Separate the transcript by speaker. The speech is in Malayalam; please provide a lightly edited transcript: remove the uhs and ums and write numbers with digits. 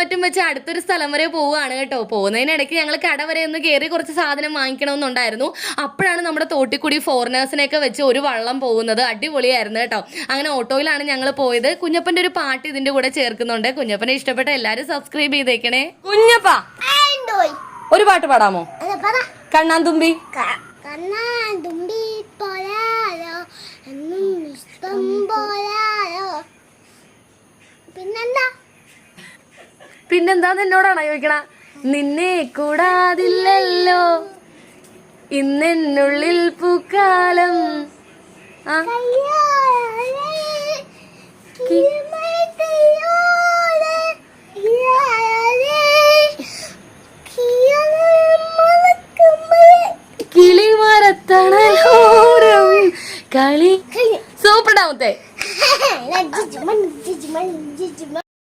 Speaker 1: ഹെൽമെറ്റും വെച്ച് അടുത്തൊരു സ്ഥലം വരെ പോവുകയാണ് കേട്ടോ. പോകുന്നതിനിടയ്ക്ക് ഞങ്ങൾ കട വരെ ഒന്ന് കയറി കുറച്ച് സാധനം വാങ്ങിക്കണമെന്നുണ്ടായിരുന്നു. അപ്പോഴാണ് നമ്മുടെ തോട്ടിക്കൂടി ഫോറിനേഴ്സിനെയൊക്കെ വെച്ച് ഒരു വള്ളം പോകുന്നത്. അടിപൊളിയായിരുന്നു കേട്ടോ. അങ്ങനെ ഓട്ടോയിലാണ് ഞങ്ങൾ പോയത്. കുഞ്ഞപ്പൻ്റെ ഒരു പാട്ട് ഇതിൻ്റെ കൂടെ ചേർക്കുന്നുണ്ട്. കുഞ്ഞപ്പനെ ഇഷ്ടപ്പെട്ട എല്ലാവരും സബ്സ്ക്രൈബ് ചെയ്തേക്കണേ. കുഞ്ഞപ്പ ഒരു പാട്ട് പാടാമോ? കണ്ണാന്തുമ്പി. പിന്നെന്താന്ന് എന്നോടാണോ ചോദിക്കണ? നിന്നെ കൂടാതില്ലല്ലോ ഇന്നെന്നുള്ളിൽ പൂക്കാലം. കിളിമരത്തണലോരം കളി. സൂപ്പർ ഡാമത്തെ